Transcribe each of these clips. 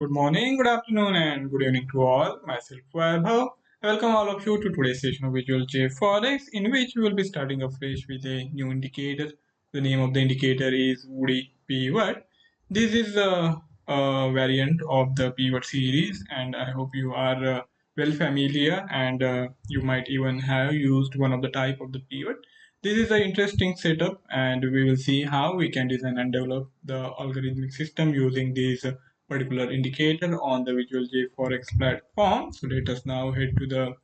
Good morning, good afternoon, and good evening to all. Myself, Vaibhav. Welcome all of you to today's session of Visual JForex, in which we will be starting afresh with a new indicator. The name of the indicator is Woodie pivot. This is a variant of the pivot series, and I hope you are well familiar, and you might even have used one of the type of the pivot. This is an interesting setup, and we will see how we can design and develop the algorithmic system using these particular indicator on the Visual JForex platform. So let us now head to the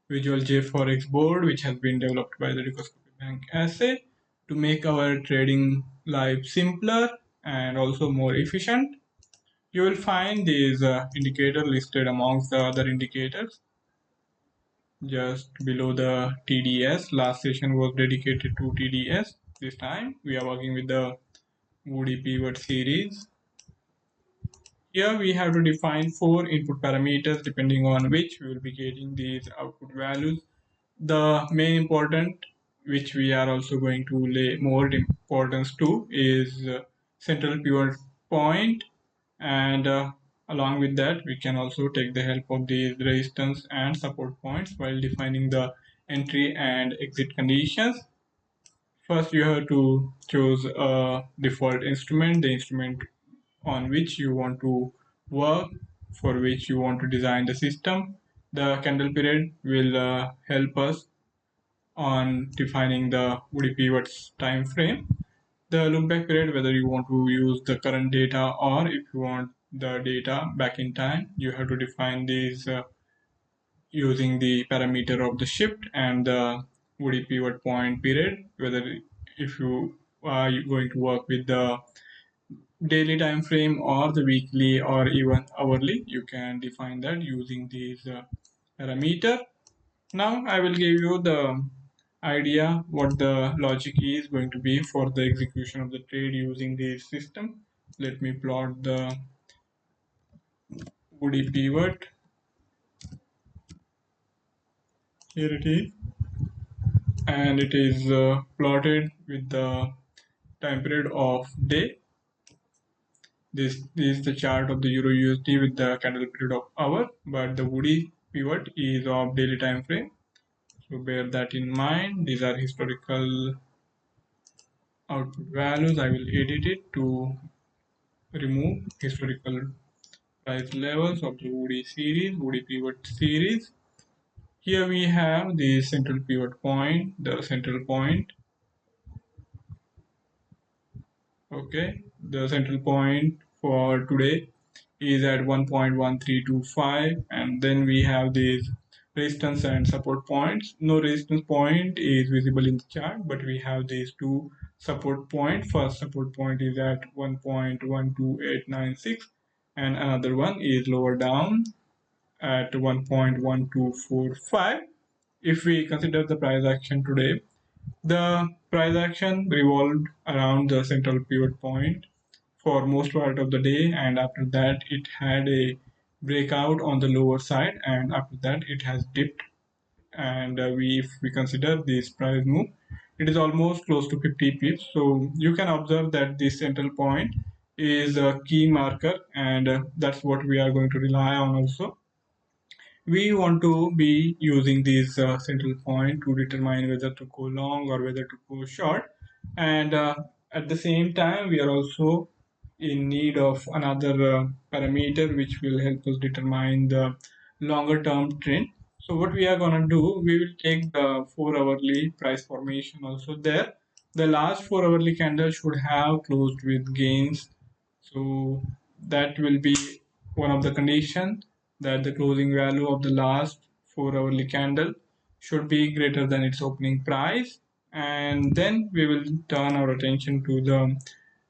Visual JForex board, which has been developed by the Dukascopy Bank SA to make our trading life simpler and also more efficient. You will find these indicator listed amongst the other indicators just below the TDS. Last session was dedicated to TDS. This time we are working with the Woodie pivot series. Here we have to define four input parameters depending on which we will be getting these output values. The main important, which we are also going to lay more importance to, is central pivot point, and along with that we can also take the help of these resistance and support points while defining the entry and exit conditions. First, you have to choose a default instrument, the instrument on which you want to work, for which you want to design the system. The candle period will help us on defining the Woodie pivot's time frame. The look back period, whether you want to use the current data or if you want the data back in time, you have to define these using the parameter of the shift and the Woodie pivot point period, whether if you are going to work with the daily time frame or the weekly or even hourly, you can define that using these parameter. Now I will give you the idea what the logic is going to be for the execution of the trade using this system. Let me plot the Woodie pivot. Here it is, and it is plotted with the time period of day. This is the chart of the Euro USD with the candle period of hour, but the Woodie pivot is of daily time frame. So bear that in mind. These are historical output values. I will edit it to remove historical price levels of the Woodie series, Woodie pivot series. Here we have the central pivot point, the central point. Okay, the central point for today is at 1.1325, and then we have these resistance and support points. No resistance point is visible in the chart, but we have these two support points. First support point is at 1.12896, and another one is lower down at 1.1245. If we consider the price action today, the price action revolved around the central pivot point for most part of the day, and after that it had a breakout on the lower side, and after that it has dipped. And if we consider this price move, it is almost close to 50 pips. So you can observe that this central point is a key marker, and that's what we are going to rely on also. We want to be using this central point to determine whether to go long or whether to go short, and at the same time we are also in need of another parameter which will help us determine the longer term trend. So what we are going to do, we will take the 4 hourly price formation also there. The last 4 hourly candle should have closed with gains, so that will be one of the conditions, that the closing value of the last 4 hourly candle should be greater than its opening price. And then we will turn our attention to the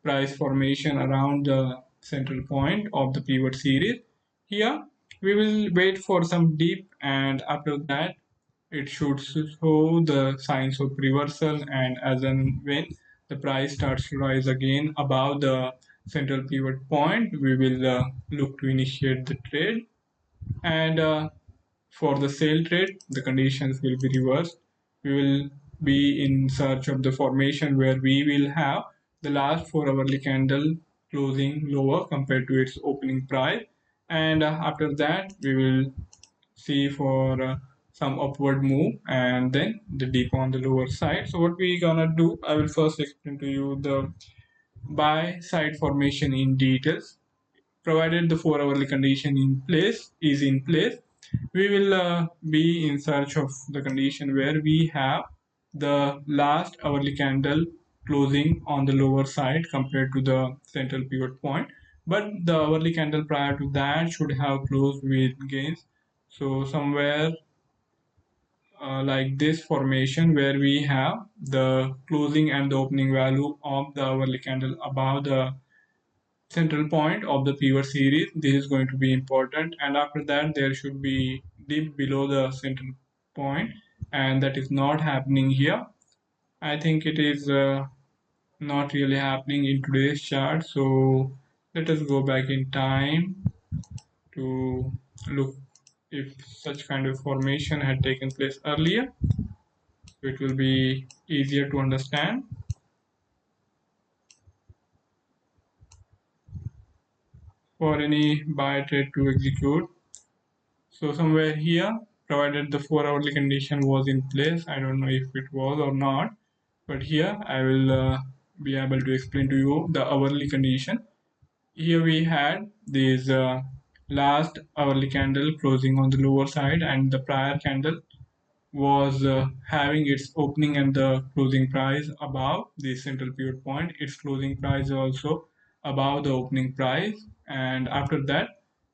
price formation around the central point of the pivot series. Here we will wait for some dip, and after that it should show the signs of reversal, and as and when the price starts to rise again above the central pivot point, we will look to initiate the trade. And for the sale trade, the conditions will be reversed. We will be in search of the formation where we will have the last 4 hourly candle closing lower compared to its opening price, and after that we will see for some upward move and then the dip on the lower side. So what we gonna do, I will first explain to you the buy side formation in details. Provided the 4 hourly condition is in place, we will be in search of the condition where we have the last hourly candle closing on the lower side compared to the central pivot point, but the hourly candle prior to that should have closed with gains. So somewhere like this formation where we have the closing and the opening value of the hourly candle above the central point of the pivot series, this is going to be important, and after that there should be dip below the central point, and that is not happening here. I think it is not really happening in today's chart. So let us go back in time to look if such kind of formation had taken place earlier, it will be easier to understand for any buy trade to execute. So somewhere here, provided the 4 hourly condition was in place, I don't know if it was or not, but here I will be able to explain to you the hourly condition. Here we had this last hourly candle closing on the lower side, and the prior candle was having its opening and the closing price above the central pivot point. Its closing price also above the opening price, and after that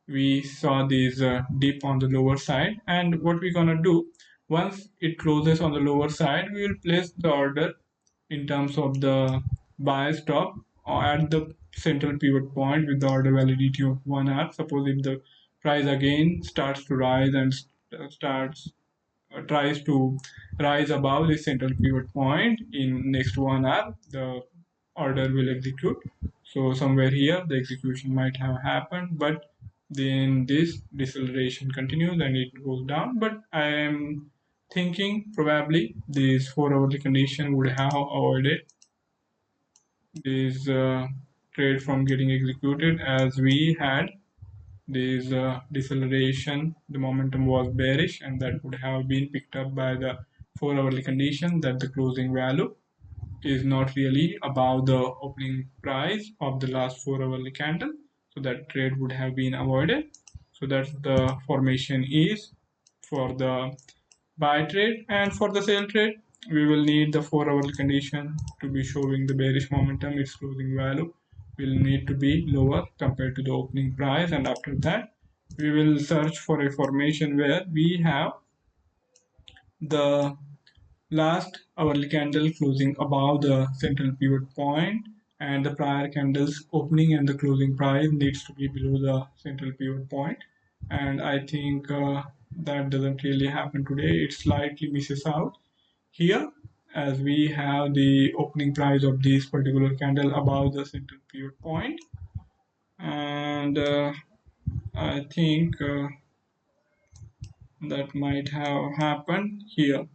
we saw this dip on the lower side. And what we're gonna do, once it closes on the lower side, we will place the order in terms of the buy stop or at the central pivot point with the order validity of 1 hour. Suppose if the price again starts to rise and starts tries to rise above the central pivot point in next 1 hour, the order will execute. So somewhere here the execution might have happened, but then this deceleration continues and it goes down. But I am thinking probably this 4 hourly condition would have avoided this trade from getting executed, as we had this deceleration, the momentum was bearish, and that would have been picked up by the 4 hourly condition that the closing value is not really above the opening price of the last 4 hourly candle. So that trade would have been avoided. So that's the formation is for the buy trade. And for the sell trade, we will need the 4 hourly condition to be showing the bearish momentum. Its closing value will need to be lower compared to the opening price, and after that we will search for a formation where we have the last hourly candle closing above the central pivot point, and the prior candle's opening and the closing price needs to be below the central pivot point. And I think that doesn't really happen today. It slightly misses out here, as we have the opening price of this particular candle above the central pivot point. And I think that might have happened here.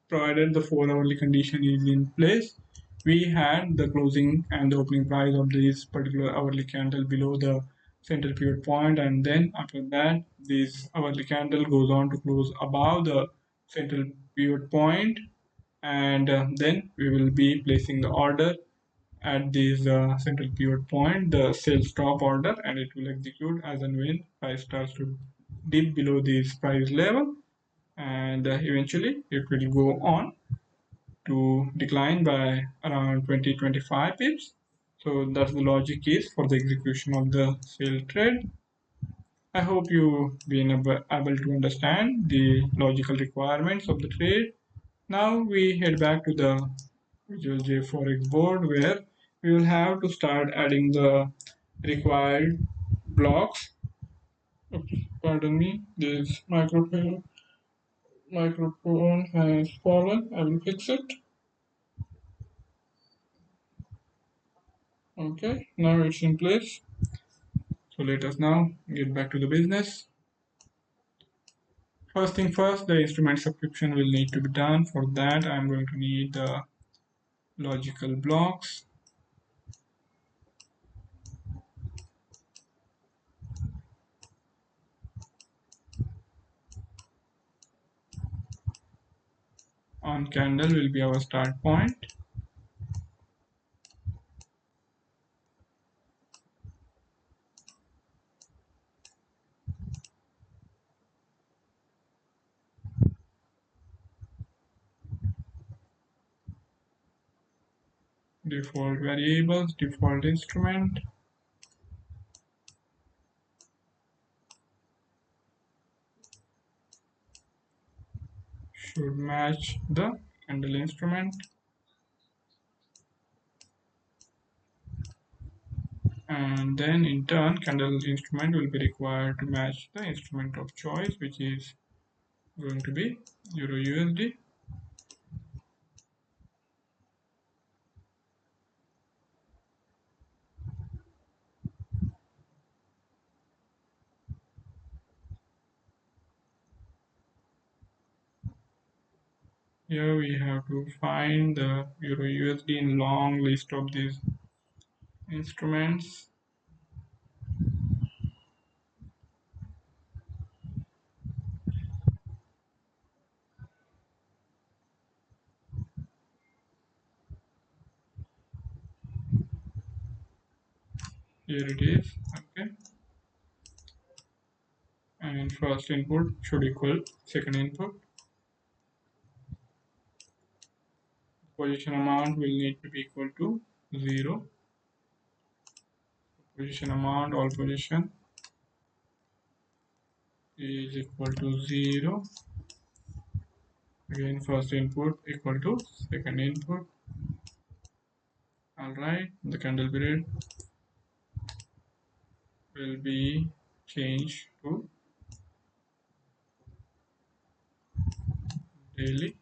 Provided the 4 hourly condition is in place, we had the closing and the opening price of this particular hourly candle below the center pivot point, and then after that this hourly candle goes on to close above the central pivot point, and then we will be placing the order at this central pivot point, the sell stop order, and it will execute as and when price starts to dip below this price level, and eventually it will go on to decline by around 20-25 pips. So that's the logic is for the execution of the sale trade. I hope you've been able to understand the logical requirements of the trade. Now we head back to the Visual JForex board, where we will have to start adding the required blocks. Oops, pardon me, this microphone has fallen. I will fix it. Okay, now it's in place. So let us now get back to the business. First thing first, the instrument subscription will need to be done. For that, I'm going to need the logical blocks. on candle will be our start point. Default variables, default instrument. Should match the candle instrument. And then in turn, candle instrument will be required to match the instrument of choice, which is going to be Euro USD. Here we have to find the Euro USD in long list of these instruments. Here it is. Okay. And first input should equal second input. Position amount will need to be equal to 0. Position amount, all position is equal to 0. Again, first input equal to second input. Alright, the candle period will be changed to daily,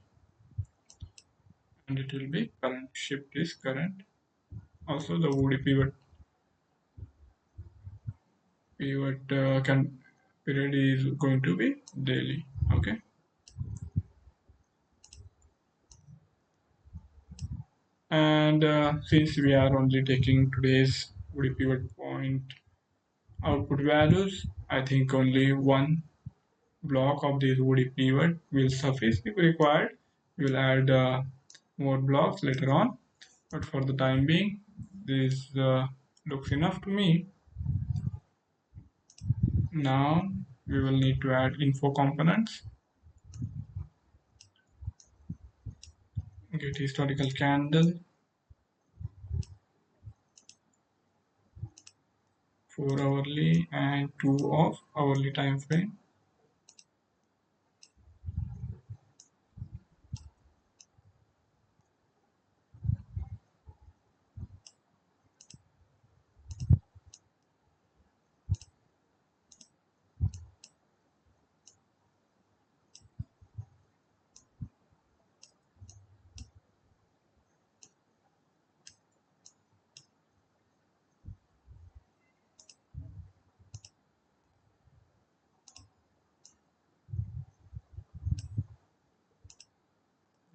and it will be current. Shift is current. Also, the Woodie pivot can period is going to be daily. Okay. And since we are only taking today's Woodie pivot point output values, I think only one block of this Woodie pivot will suffice. If required, we will add more blocks later on, but for the time being, this looks enough to me. Now we will need to add info components. Get historical candle, 4 hourly and 2 of hourly time frame.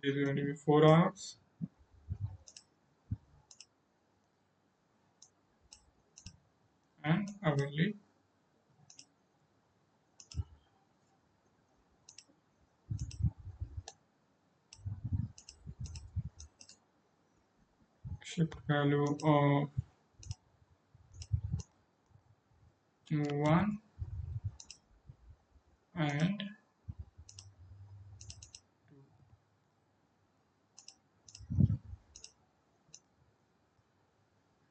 This is going to be 4 hours. And hourly. Shift value of 1 and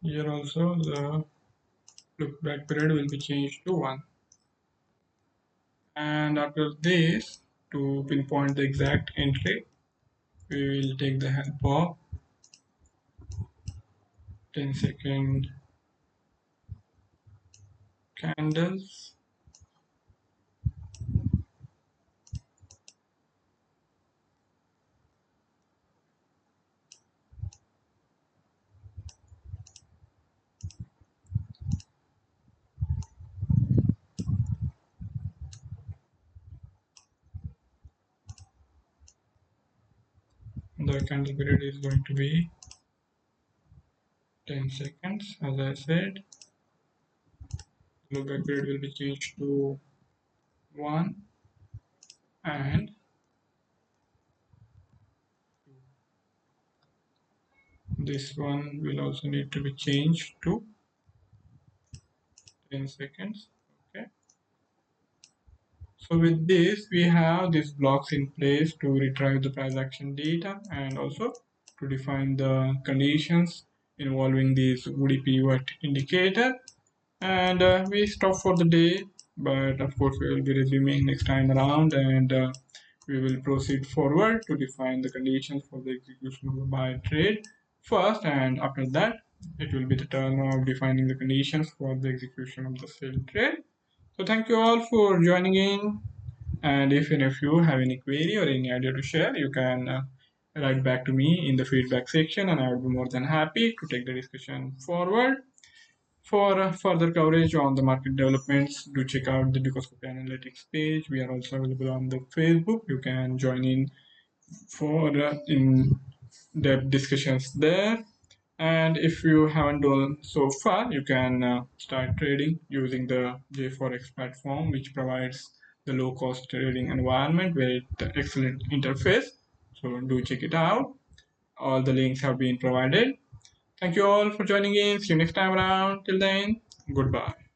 here also the look back period will be changed to 1. And after this, to pinpoint the exact entry, we will take the help of 10-second candles. The candle period is going to be 10 seconds. As I said, look back period will be changed to 1 and This one will also need to be changed to 10 seconds. Okay. So with this, we have these blocks in place to retrieve the price action data and also to define the conditions involving this Woodie pivot indicator. And we stop for the day, but of course we will be resuming next time around, and we will proceed forward to define the conditions for the execution of the buy trade first, and after that it will be the turn of defining the conditions for the execution of the sell trade. So thank you all for joining in, and if any of you have any query or any idea to share, you can write back to me in the feedback section, and I will be more than happy to take the discussion forward. For further coverage on the market developments, do check out the Dukascopy Analytics page. We are also available on the Facebook. You can join in for in-depth discussions there. And if you haven't done so far, you can start trading using the JForex platform, which provides the low-cost trading environment with excellent interface. So do check it out. All the links have been provided. Thank you all for joining in. See you next time around. Till then, goodbye.